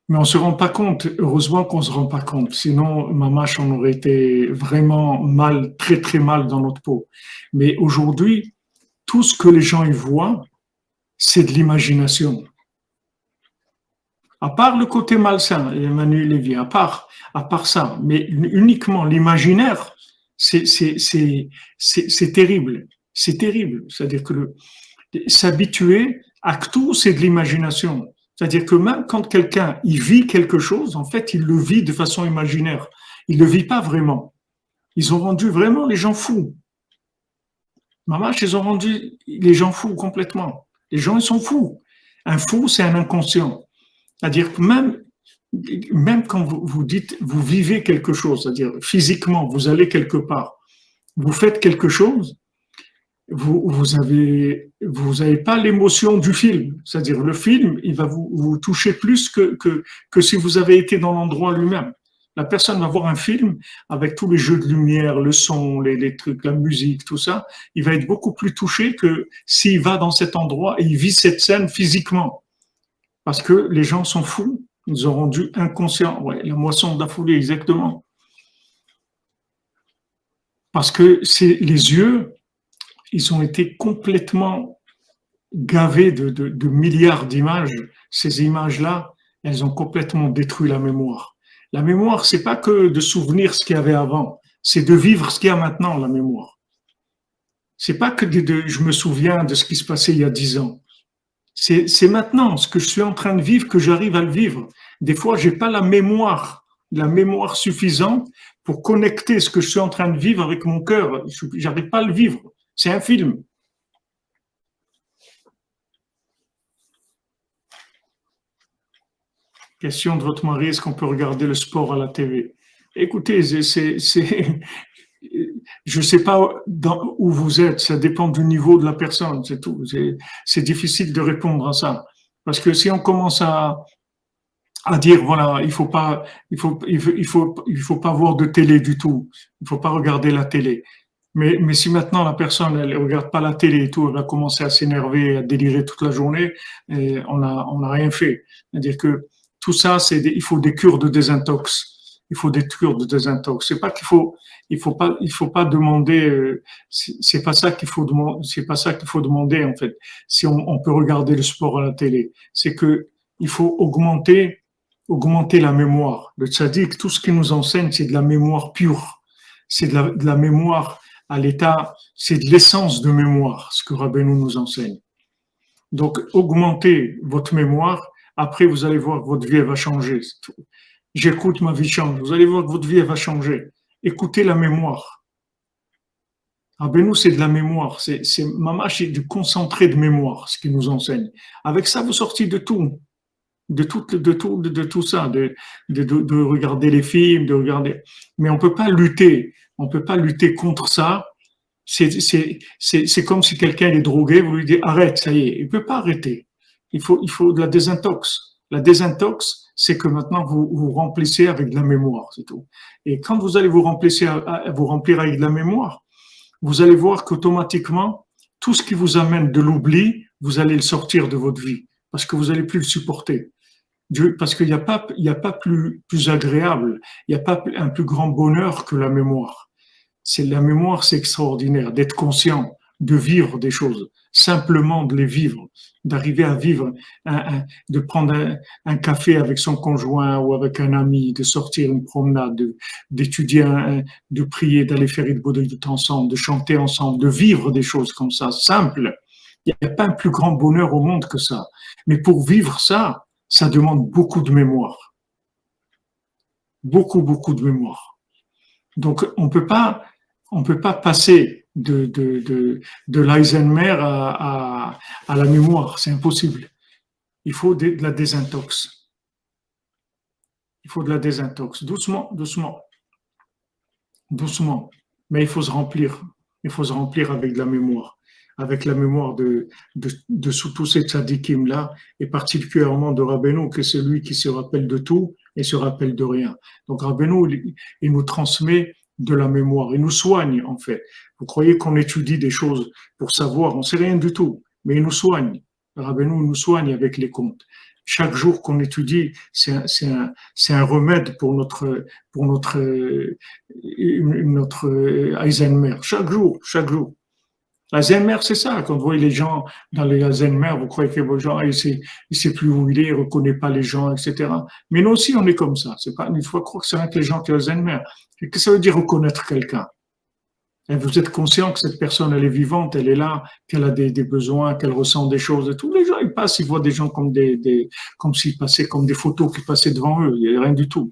Mais on se rend pas compte. Heureusement qu'on se rend pas compte. Sinon, mamache, on aurait été vraiment mal, très très mal dans notre peau. Mais aujourd'hui, tout ce que les gens y voient, c'est de l'imagination. À part le côté malsain, Emmanuel Lévy, à part ça, mais uniquement l'imaginaire, c'est terrible. C'est terrible. C'est-à-dire que s'habituer à tout, c'est de l'imagination. C'est-à-dire que même quand quelqu'un il vit quelque chose, en fait, il le vit de façon imaginaire. Il ne le vit pas vraiment. Ils ont rendu vraiment les gens fous. Mamache, ils ont rendu les gens fous complètement. Les gens, ils sont fous. Un fou, c'est un inconscient. C'est-à-dire que même quand vous dites, vous vivez quelque chose, c'est-à-dire physiquement, vous allez quelque part, vous faites quelque chose, vous avez pas l'émotion du film. C'est-à-dire le film, il va vous toucher plus que si vous avez été dans l'endroit lui-même. La personne va voir un film avec tous les jeux de lumière, le son, les trucs, la musique, tout ça. Il va être beaucoup plus touché que s'il va dans cet endroit et il vit cette scène physiquement. Parce que les gens sont fous. Ils ont rendu inconscients. Ouais, la moisson de la foulée, exactement. Parce que c'est les yeux, ils ont été complètement gavés de milliards d'images. Ces images-là, elles ont complètement détruit la mémoire. La mémoire, c'est pas que de souvenir ce qu'il y avait avant, c'est de vivre ce qu'il y a maintenant, la mémoire. C'est pas que je me souviens de ce qui se passait il y a 10 ans. C'est maintenant ce que je suis en train de vivre que j'arrive à le vivre. Des fois, j'ai pas la mémoire suffisante pour connecter ce que je suis en train de vivre avec mon cœur. J'arrive pas à le vivre. C'est un film. Question de votre mari, est-ce qu'on peut regarder le sport à la TV? Écoutez, je sais pas où vous êtes, ça dépend du niveau de la personne, c'est tout. C'est difficile de répondre à ça. Parce que si on commence à dire, voilà, il faut pas voir de télé du tout, il faut pas regarder la télé. Mais si maintenant la personne, elle regarde pas la télé et tout, elle va commencer à s'énerver, à délirer toute la journée, et on a rien fait. C'est-à-dire que tout ça, il faut des cures de désintox. Il faut des cures de désintox. C'est pas qu'il faut, il faut pas demander, c'est pas ça qu'il faut demander, c'est pas ça qu'il faut demander, en fait. Si on peut regarder le sport à la télé. C'est que il faut augmenter la mémoire. Le tzaddik, tout ce qu'il nous enseigne, c'est de la mémoire pure. C'est de la mémoire à l'état, c'est de l'essence de mémoire, ce que Rabbeinu nous enseigne. Donc, augmentez votre mémoire. Après, vous allez voir que votre vie, elle va changer. J'écoute, ma vie change. Vous allez voir que votre vie, elle va changer. Écoutez la mémoire. Rabbeinu, c'est de la mémoire. C'est mamash, c'est du concentré de mémoire, ce qu'il nous enseigne. Avec ça, vous sortez de tout. De tout ça, de regarder les films, de regarder. Mais on peut pas lutter. On peut pas lutter contre ça. C'est comme si quelqu'un est drogué, vous lui dites arrête, ça y est. Il peut pas arrêter. Il faut de la désintox. La désintox, c'est que maintenant vous remplissez avec de la mémoire, c'est tout. Et quand vous allez vous remplir avec de la mémoire, vous allez voir qu'automatiquement, tout ce qui vous amène de l'oubli, vous allez le sortir de votre vie. Parce que vous allez plus le supporter. Parce qu'il n'y a pas plus agréable, il n'y a pas un plus grand bonheur que la mémoire. La mémoire, c'est extraordinaire, d'être conscient, de vivre des choses, simplement de les vivre, d'arriver à vivre, de prendre un café avec son conjoint ou avec un ami, de sortir une promenade, d'étudier, de prier, d'aller faire une bodhidut ensemble, de chanter ensemble, de vivre des choses comme ça, simples. Il n'y a pas un plus grand bonheur au monde que ça. Mais pour vivre ça, ça demande beaucoup de mémoire. Beaucoup de mémoire. Donc, on peut pas passer de l'Alzheimer à la mémoire. C'est impossible. Il faut de la désintox. Il faut de la désintox. Doucement. Mais il faut se remplir. Il faut se remplir avec de la mémoire. Avec la mémoire de tous ces tzadikim-là, et particulièrement de Rabbeinu, que c'est lui qui se rappelle de tout et se rappelle de rien. Donc Rabbeinu, il nous transmet de la mémoire, il nous soigne en fait. Vous croyez qu'on étudie des choses pour savoir, on ne sait rien du tout, mais il nous soigne. Rabbeinu nous soigne avec les contes. chaque jour qu'on étudie, c'est un remède pour notre Alzheimer. Chaque jour, chaque jour. Alzheimer, c'est ça. Quand vous voyez les gens dans les Alzheimer, vous croyez que les gens, il sait plus où il est, il reconnaît pas les gens, etc. Mais nous aussi, on est comme ça. C'est pas, il faut croire que c'est avec les gens qui ont Alzheimer. Qu'est-ce que ça veut dire reconnaître quelqu'un? Et vous êtes conscient que cette personne, elle est vivante, elle est là, qu'elle a des besoins, qu'elle ressent des choses et tout. Les gens, ils passent, ils voient des gens comme comme s'ils passaient comme des photos qui passaient devant eux. Il n'y a rien du tout.